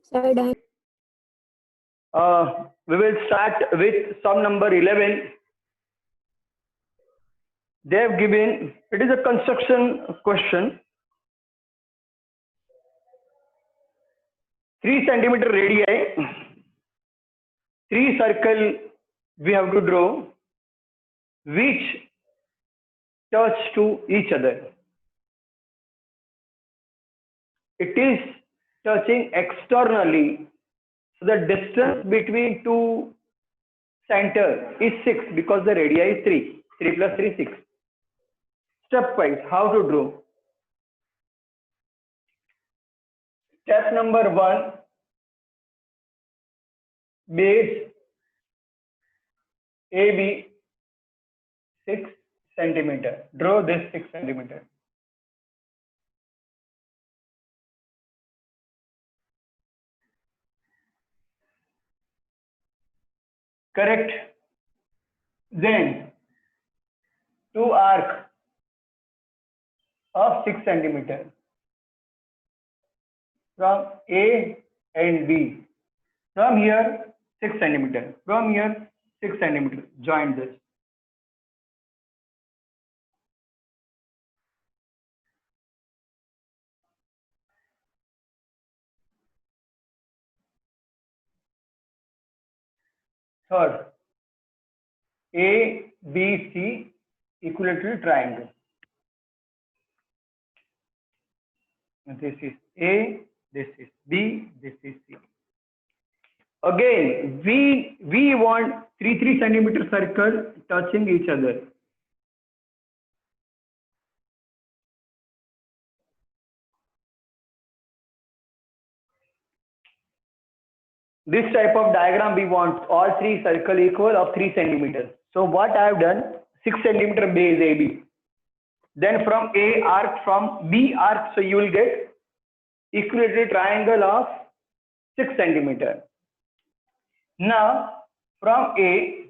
Sir, done. We will start with sum number 11. They have given, it is a construction question. 3 centimeter radii, 3 circle we have to draw which touch to each other. It is touching externally, so the distance between two center is 6 because the radii is 3. 3 plus 3 6. Stepwise, how to draw? Step number 1, base AB 6 centimeter. Draw this 6 centimeter. Correct. Then 2 arc of 6 centimeter from A and B. From here 6 centimeter. From here 6 centimeter. Join this. Third, A, B, C equilateral triangle. This is A, this is B, this is C. Again, we want 3 centimeter circle touching each other. This type of diagram we want all 3 circle equal of 3 centimeters. So what I have done, 6 centimeter base AB. Then from A arc, from B arc, so you will get equilateral triangle of 6 centimeter. Now from A,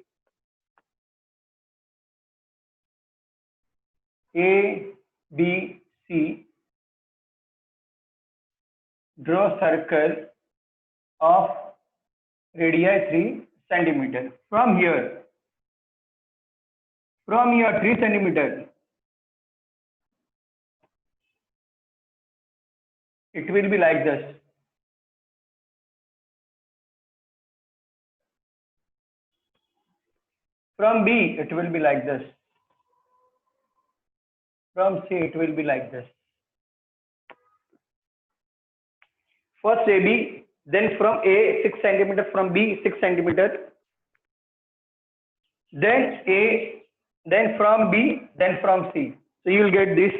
B, C, draw circle of radii 3 centimeter. From here 3 centimeter, it will be like this. From B, it will be like this. From C, it will be like this. First AB, then from A 6 centimeter, from B 6 centimeter, then A, then from B, then from C. So you will get this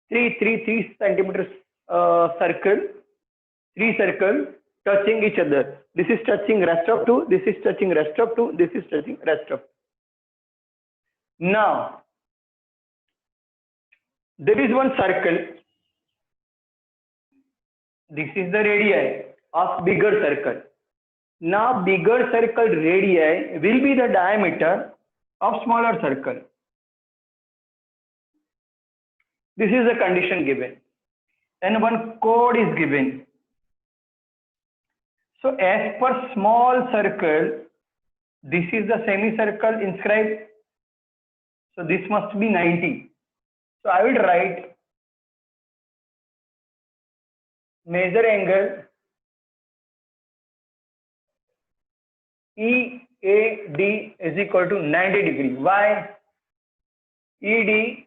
3 centimeters circle, 3 circle touching each other. This is touching rest of 2, this is touching rest of 2, this is touching rest of 2. Now, there is one circle. This is the radii of bigger circle. Now, bigger circle radii will be the diameter of smaller circle. This is the condition given. And one code is given. So, as per small circle, this is the semicircle inscribed. So, this must be 90. So, I will write measure angle EAD is equal to 90 degree. Why? ED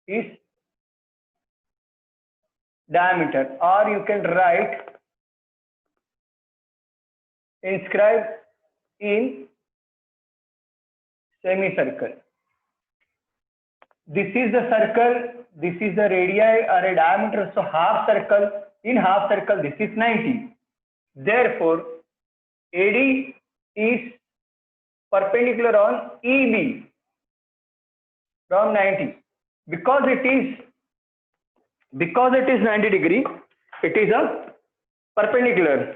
is diameter, or you can write inscribe in semicircle. This is the circle, this is the radii or a diameter, so half circle, in half circle this is 90. Therefore, AD is perpendicular on EB from 90. Because it is 90 degree, it is a perpendicular.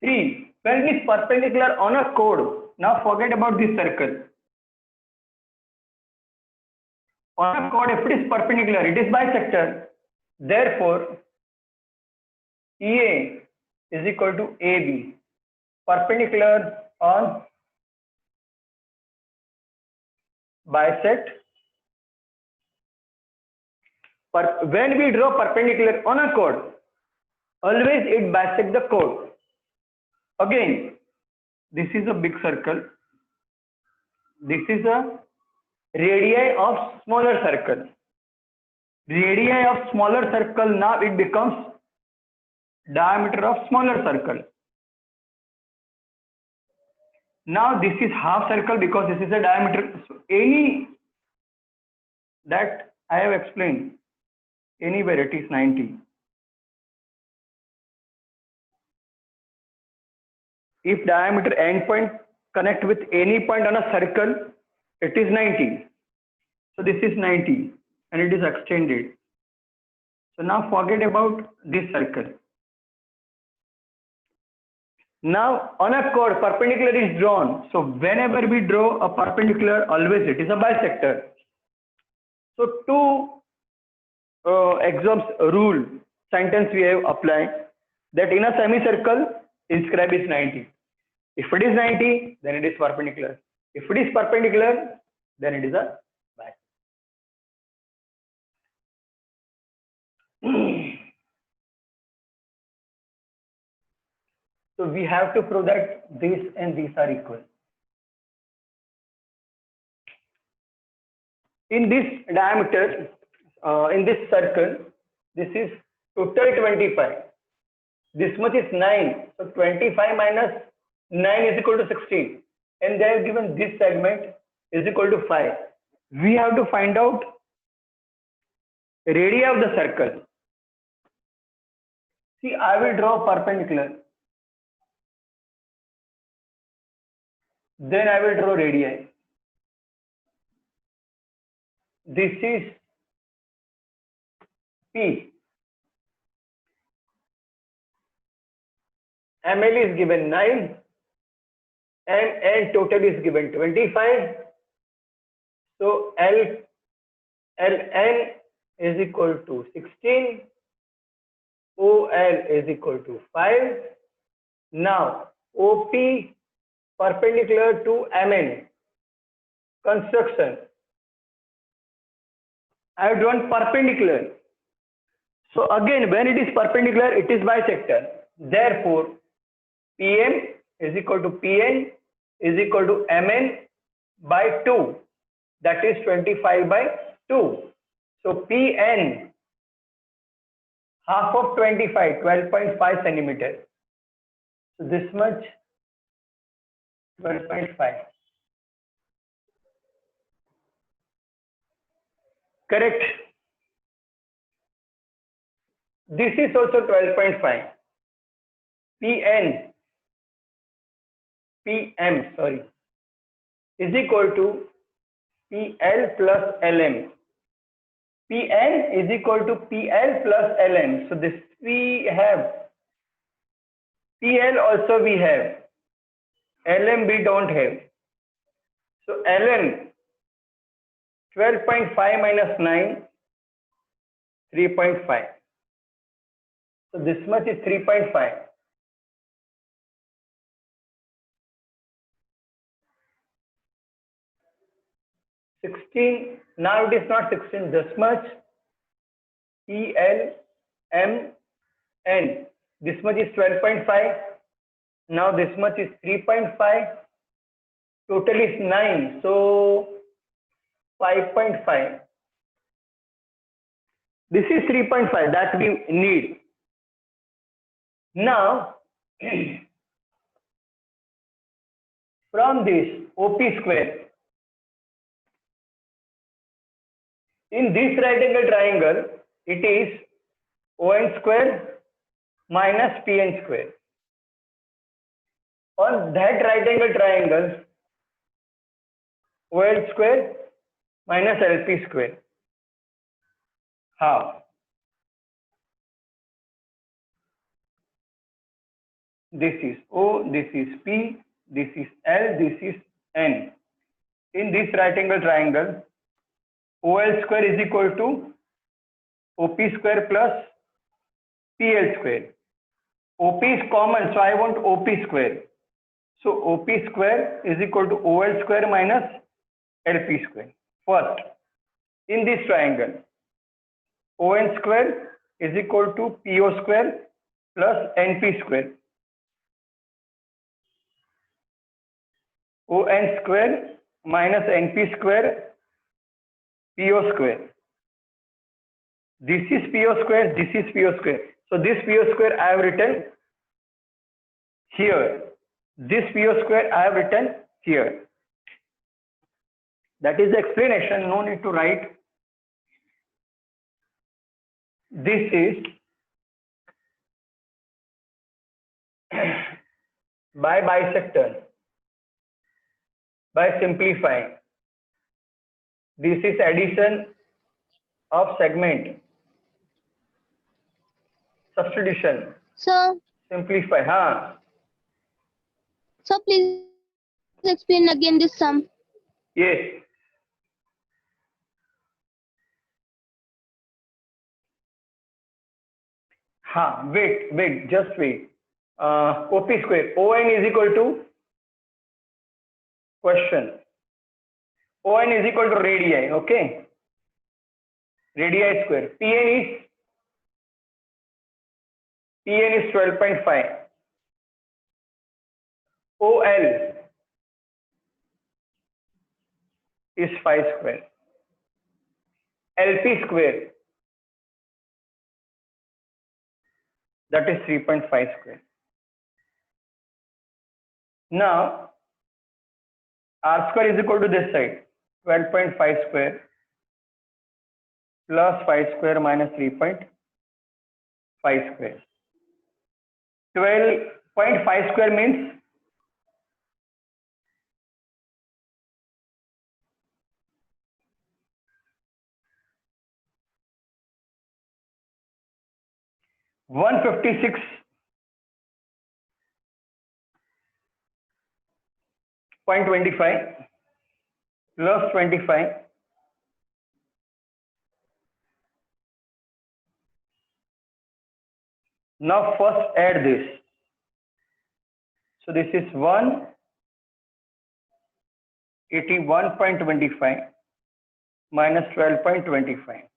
3. When it is perpendicular on a chord, now forget about this circle. On a chord, if it is perpendicular, it is bisector. Therefore, EA is equal to AB, perpendicular on bisect. When we draw perpendicular on a chord, always it bisect the chord. Again, this is a big circle. This is a radii of smaller circle. Radii of smaller circle, now it becomes diameter of smaller circle. Now this is half circle because this is a diameter. So any that I have explained, anywhere it is 90. If diameter endpoint connect with any point on a circle, it is 90. So this is 90 and it is extended. So now forget about this circle. Now on a chord, perpendicular is drawn. So whenever we draw a perpendicular, always it is a bisector. So two exams rule sentence we have applied, that in a semicircle inscribe is 90. If it is 90, then it is perpendicular. If it is perpendicular, then it is a bisector. So we have to prove that this and these are equal. In this diameter, in this circle, this is total 25. This much is 9. So 25 minus 9 is equal to 16. And they have given this segment is equal to 5. We have to find out radii of the circle. See, I will draw perpendicular. Then I will draw radii. This is P. ML is given 9. And total is given 25. So LN is equal to 16. OL is equal to 5. Now OP perpendicular to MN. Construction. I have drawn perpendicular. So again, when it is perpendicular, it is bisector. Therefore, PM is equal to PN is equal to MN by 2. That is 25 by 2. So PN, half of 25, 12.5 centimeters. So this much, 12.5. Correct. This is also 12.5. PM, sorry, is equal to PL plus LM. PN is equal to PL plus LM. So this we have. PL also we have. LM we don't have. So LM 12.5 minus 9, 3.5. So this much is 3.5. Now it is not 16, this much. EL, M, N. This much is 12.5. Now this much is 3.5. Total is 9. So 5.5. This is 3.5 that we need. Now, from this OP square, in this right angle triangle, it is ON square minus PN square. On that right angle triangle, OL square minus LP square. How? This is O, this is P, this is L, this is N. In this right angle triangle, OL square is equal to OP square plus PL square. OP is common, so I want OP square. So OP square is equal to OL square minus LP square. First, in this triangle, ON square is equal to PO square plus NP square. ON square minus NP square, PO square. This is PO square, this is PO square. So this PO square I have written here. This PO square I have written here. That is the explanation, no need to write. This is by bisector, by simplifying. This is addition of segment. Substitution. Sir, Simplify. Huh? sir, please explain again this sum. Yes. Wait, just wait. OP square. ON is equal to question. ON is equal to radii. Okay. Radii square. PN is 12.5. OL is 5 square. LP square, that is 3.5 square. Now, R square is equal to this side, 12.5 square plus 5 square minus 3.5 square. 12.5 square means 156.25 plus 25 . Now first add this. So this is 181.25 minus 12.25.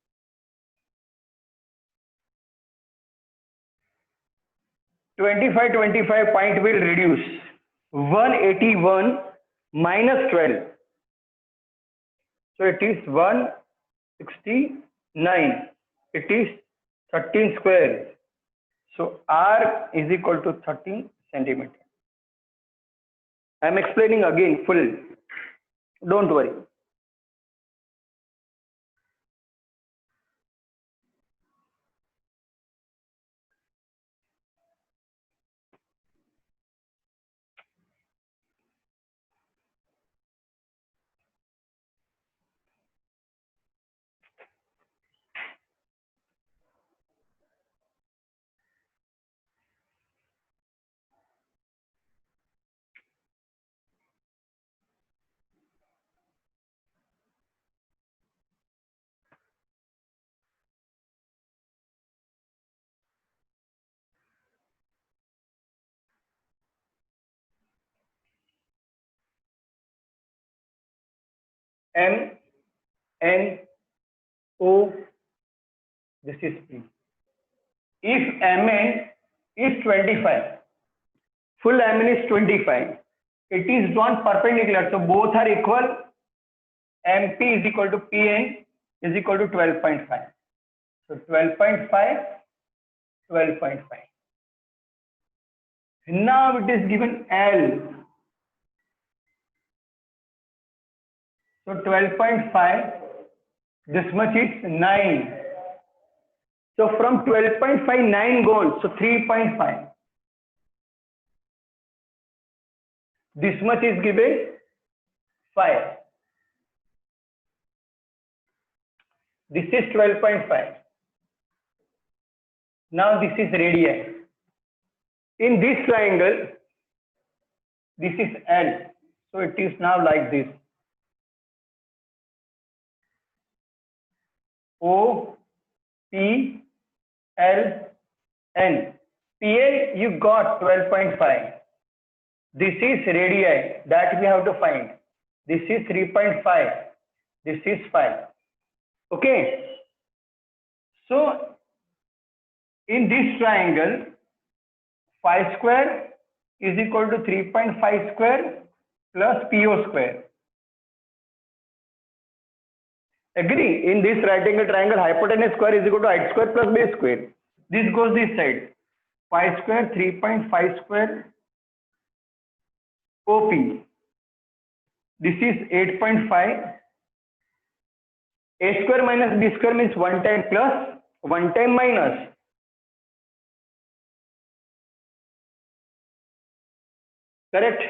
25 point will reduce. 181 minus 12. So it is 169. It is 13 square. So R is equal to 13 centimeter. I am explaining again full. Don't worry. M, N, O, this is P. If Mn is 25, full Mn is 25, it is drawn perpendicular, so both are equal. MP is equal to Pn is equal to 12.5. So 12.5, 12.5. Now it is given L. So 12.5, this much is 9. So from 12.5, 9 gone, so 3.5. This much is given 5. This is 12.5. Now this is radii. In this triangle, this is L. So it is now like this. O, P, L, N. PL you got 12.5. This is radii that we have to find. This is 3.5. This is 5. Okay. So in this triangle, phi square is equal to 3.5 square plus PO square. Agree? In this right angle triangle, hypotenuse square is equal to height square plus base square. This goes this side. Phi square 3.5 square OP. This is 8.5. A square minus B square means 1 time plus 1 time minus. Correct?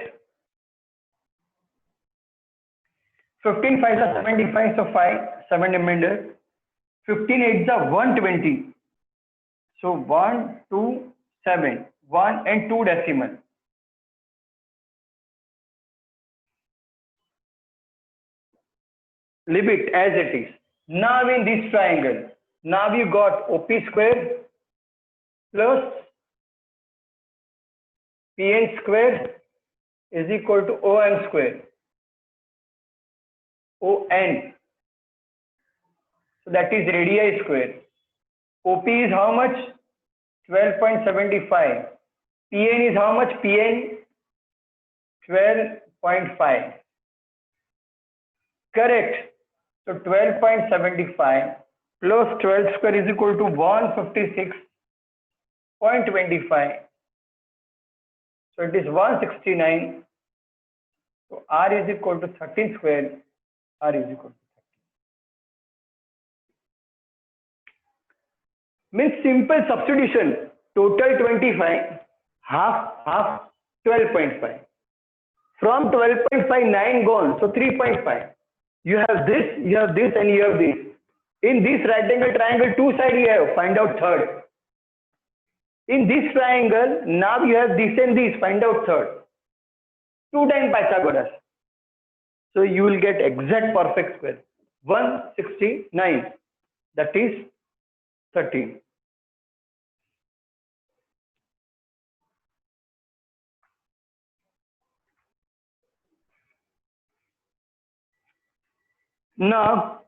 15 5 is 75, so 5, 7 remainder. 15 8 is 120. So 1, 2, 7, 1 and 2 decimal. Leave it as it is. Now in this triangle, now you got OP square plus PN square is equal to ON square. ON. So that is radii square. OP is how much? 12.75. PN is how much? PN 12.5. Correct. So 12.75 plus 12 square is equal to 156.25. So it is 169. So R is equal to 13 square. R is equal to 30. Means simple substitution. Total 25. Half 12.5. From 12.5 9 gone. So 3.5. You have this, and you have this. In this right angle triangle, two sides you have, find out third. In this triangle, now you have this and this, find out third. 2 times Pythagoras. So you will get exact perfect square. 169. That is 13. Now,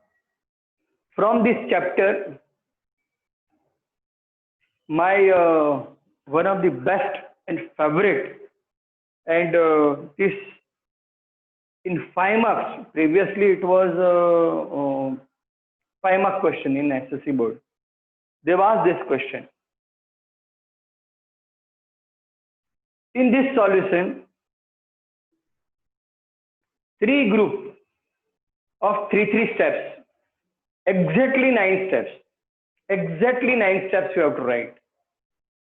from this chapter, my one of the best and favorite, and this in 5 marks. Previously, it was 5 mark question in SSC board. They've asked this question. In this solution, 3 groups of 3 steps, exactly 9 steps. Exactly 9 steps you have to write,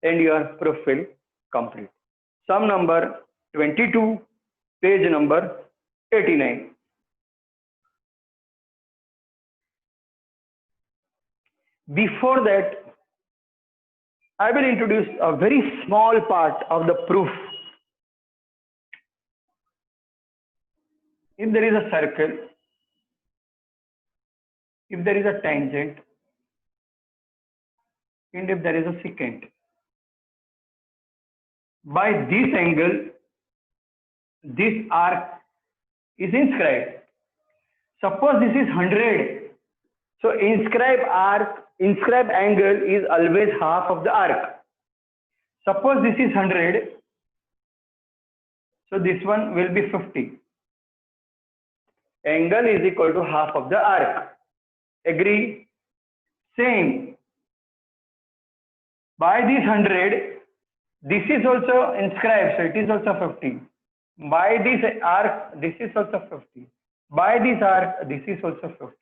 and your proof will complete. Sum number 22, page number 89. Before that, I will introduce a very small part of the proof. If there is a circle, if there is a tangent, and if there is a secant, by this angle, this arc is inscribed. Suppose this is 100. So inscribed angle is always half of the arc. Suppose this is 100. So this one will be 50. Angle is equal to half of the arc. Agree? Same. By this 100, this is also inscribed, so it is also 50. By this arc, this is also 50. By this arc, this is also 50.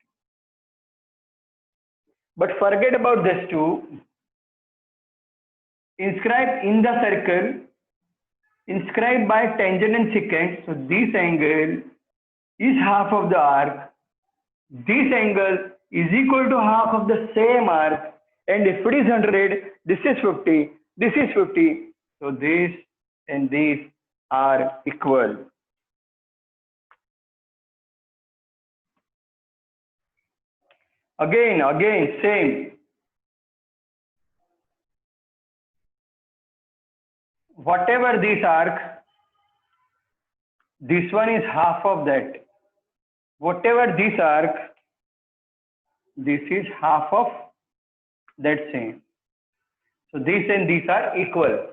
But forget about this two. Inscribe in the circle, inscribed by tangent and secant. So this angle is half of the arc. This angle is equal to half of the same arc. And if it is 100, this is 50, this is 50. So this and this are equal. Again, same. whatever this arc, this one is half of that. Whatever this arc, this is half of that same. So this and these are equal.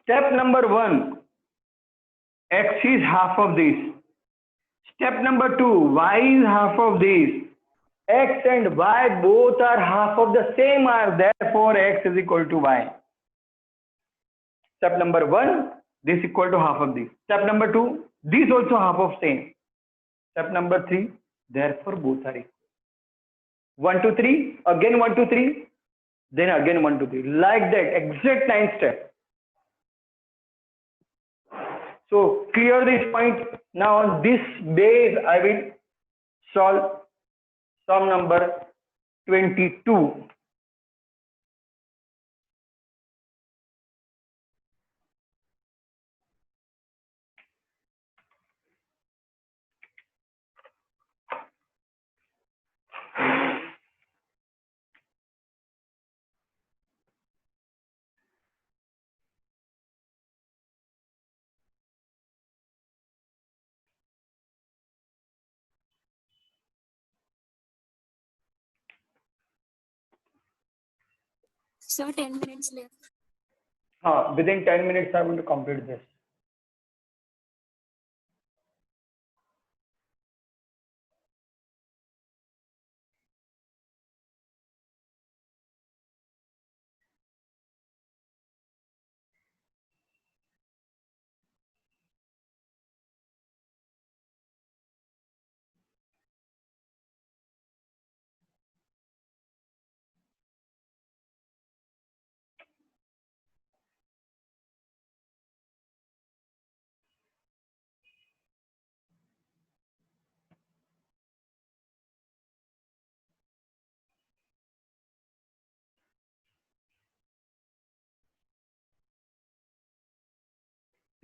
Step number 1, x is half of this. Step number 2, y is half of this. X and y both are half of the same arc, therefore x is equal to y. Step number 1, this equal to half of this. Step number 2, this also half of same. Step number 3, therefore both are equal. 1 to 3, again 1 to 3, then again 1 to 3. Like that, exact 9 steps. So clear this point. Now on this base, I will solve sum number 22. So 10 minutes left. Within 10 minutes, I want to complete this.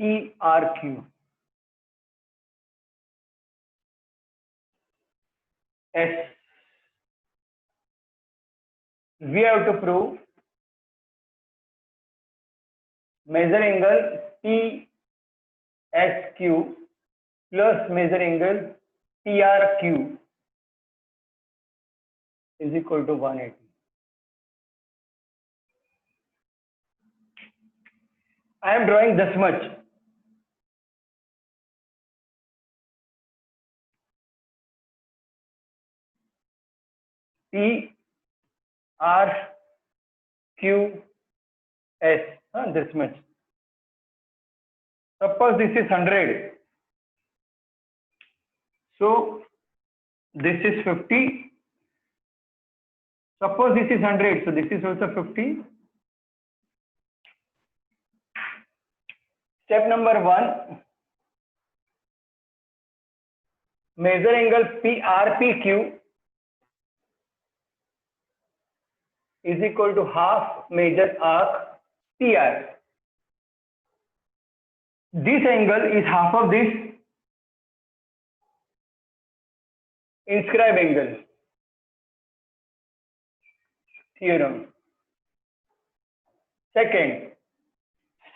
PRQ. S. We have to prove measure angle PSQ plus measure angle PRQ is equal to 180. I am drawing this much. PRQS, this much. Suppose this is 100. So this is 50. Suppose this is 100. So this is also 50. Step number 1. Measure angle PRPQ is equal to half measure arc PR. This angle is half of this. Inscribe angle theorem. Second,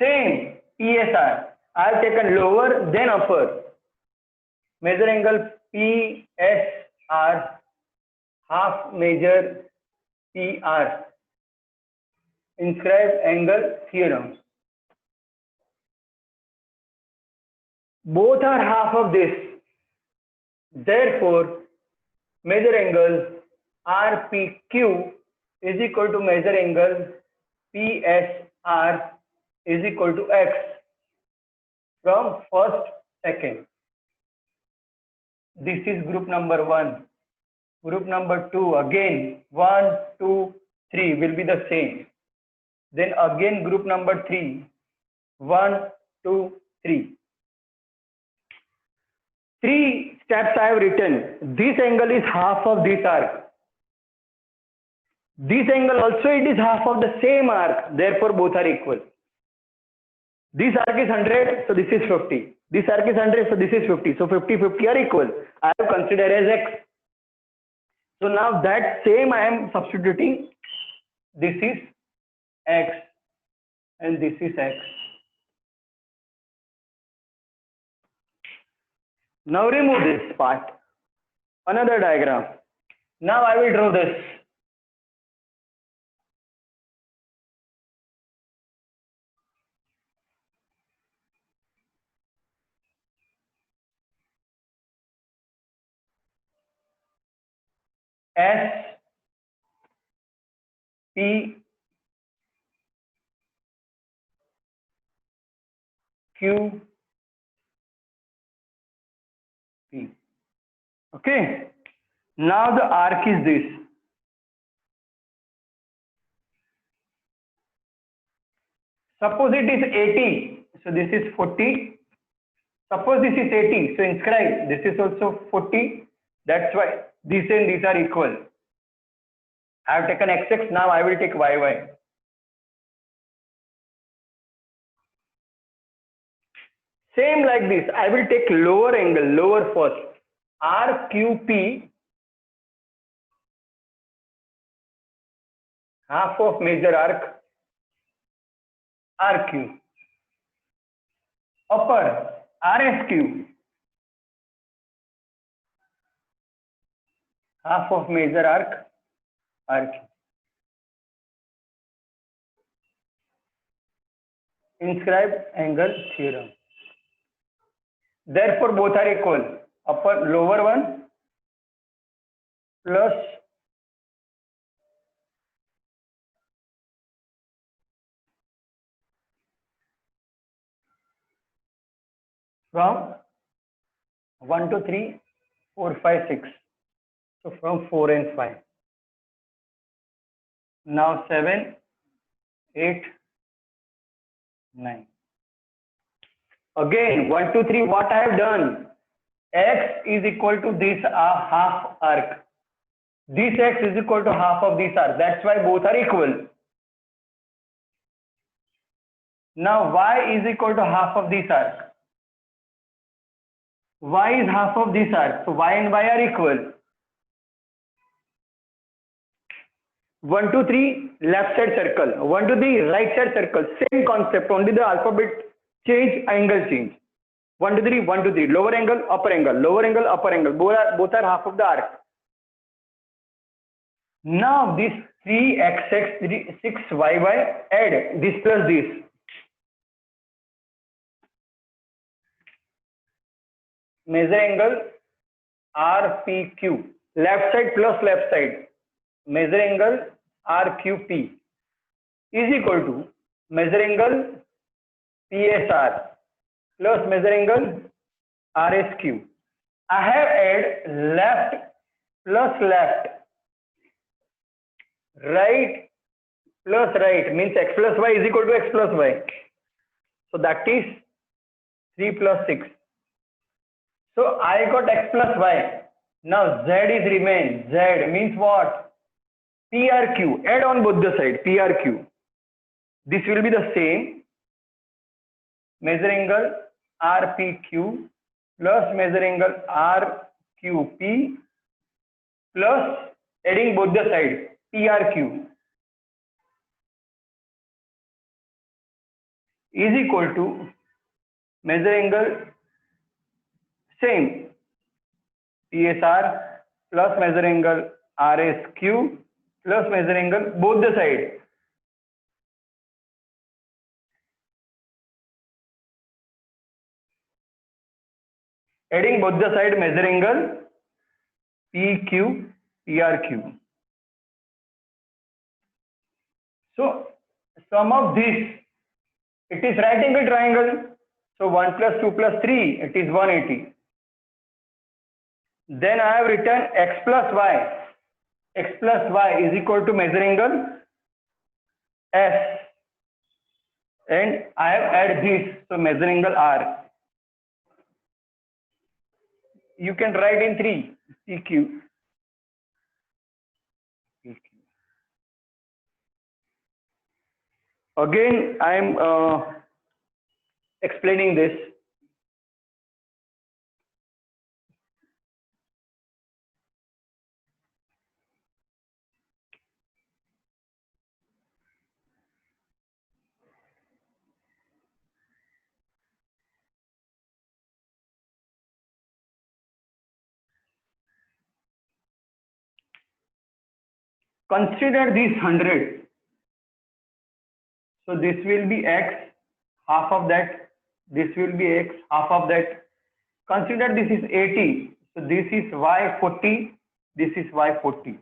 same PSR. I have taken lower then upper. Measure angle PSR half measure PR. Inscribe angle theorem. Both are half of this. Therefore, measure angle RPQ is equal to measure angle PSR is equal to X from first, second. This is group number 1. Group number 2, again 1, 2, 3 will be the same. Then again group number 3, 1, 2, 3. 3 steps I have written. This angle is half of this arc. This angle also it is half of the same arc. Therefore both are equal. This arc is 100, so this is 50. This arc is 100, so this is 50. So 50, 50 are equal. I have considered as X. So now that same I am substituting this is x, and this is x. Now remove this part. Another diagram. Now I will draw this. S P Q P. Okay. Now the arc is this. Suppose it is 80. So this is 40. Suppose this is 80. So inscribe this is also 40. That's why these and these are equal. I have taken XX. Now I will take YY. Same like this. I will take lower angle, lower first. RQP, half of major arc, RQ. Upper, RSQ, half of major arc, RQ. Inscribe angle theorem. Therefore, both are equal. Upper, lower one plus from 1 to 3, 4, 5, 6. So from 4 and 5. Now 7, 8, 9. Again, 1, 2, 3, what I have done? X is equal to this half arc. This x is equal to half of this arc. That's why both are equal. Now y is equal to half of this arc. Y is half of this arc. So y and y are equal. 1, 2, 3, left side circle. 1, 2, 3, right side circle. Same concept, only the alphabet change, angle change. 1, 2, 3, 1, 2, 3. Lower angle, upper angle. Lower angle, upper angle. Both are half of the arc. Now this 3xx, 6yy, add this plus this. Measure angle RPQ. Left side plus left side. Measure angle RQP is equal to measure angle PSR plus measure angle RSQ. I have add left plus left, right plus right, means x plus y is equal to x plus y. So that is 3 plus 6. So I got x plus y. Now z is remain. Z means what? PRQ. Add on both the side. PRQ. This will be the same. Measure angle RPQ plus measure angle RQP plus adding both the sides. PRQ is equal to measure angle same PSR plus measure angle RSQ plus measure angle both the sides. Adding both the side, measure angle PQ, PRQ. So sum of this, it is right angle triangle. So 1 plus 2 plus 3, it is 180. Then I have written x plus y. X plus y is equal to measure angle S. And I have added this, so measure angle R. You can write in 3, PQ. Again, I am explaining this. consider this 100. So this will be x, half of that. This will be x, half of that. Consider this is 80. So this is y 40. This is y 40.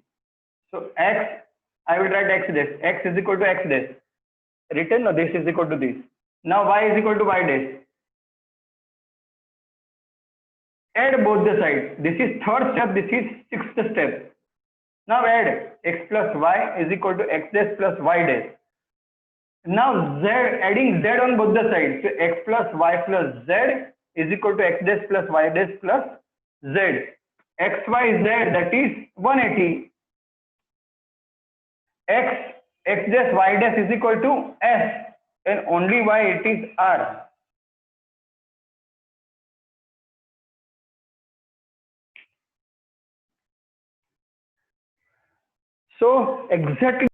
So x, I will write x dash. X is equal to x dash. Written, no, this is equal to this. Now y is equal to y dash. Add both the sides. This is third step. This is sixth step. Now add x plus y is equal to x dash plus y dash. Now z, adding z on both the sides. So x plus y plus z is equal to x dash plus y dash plus z. X, y, z, that is 180. X dash y dash is equal to s, and only y it is r. So exactly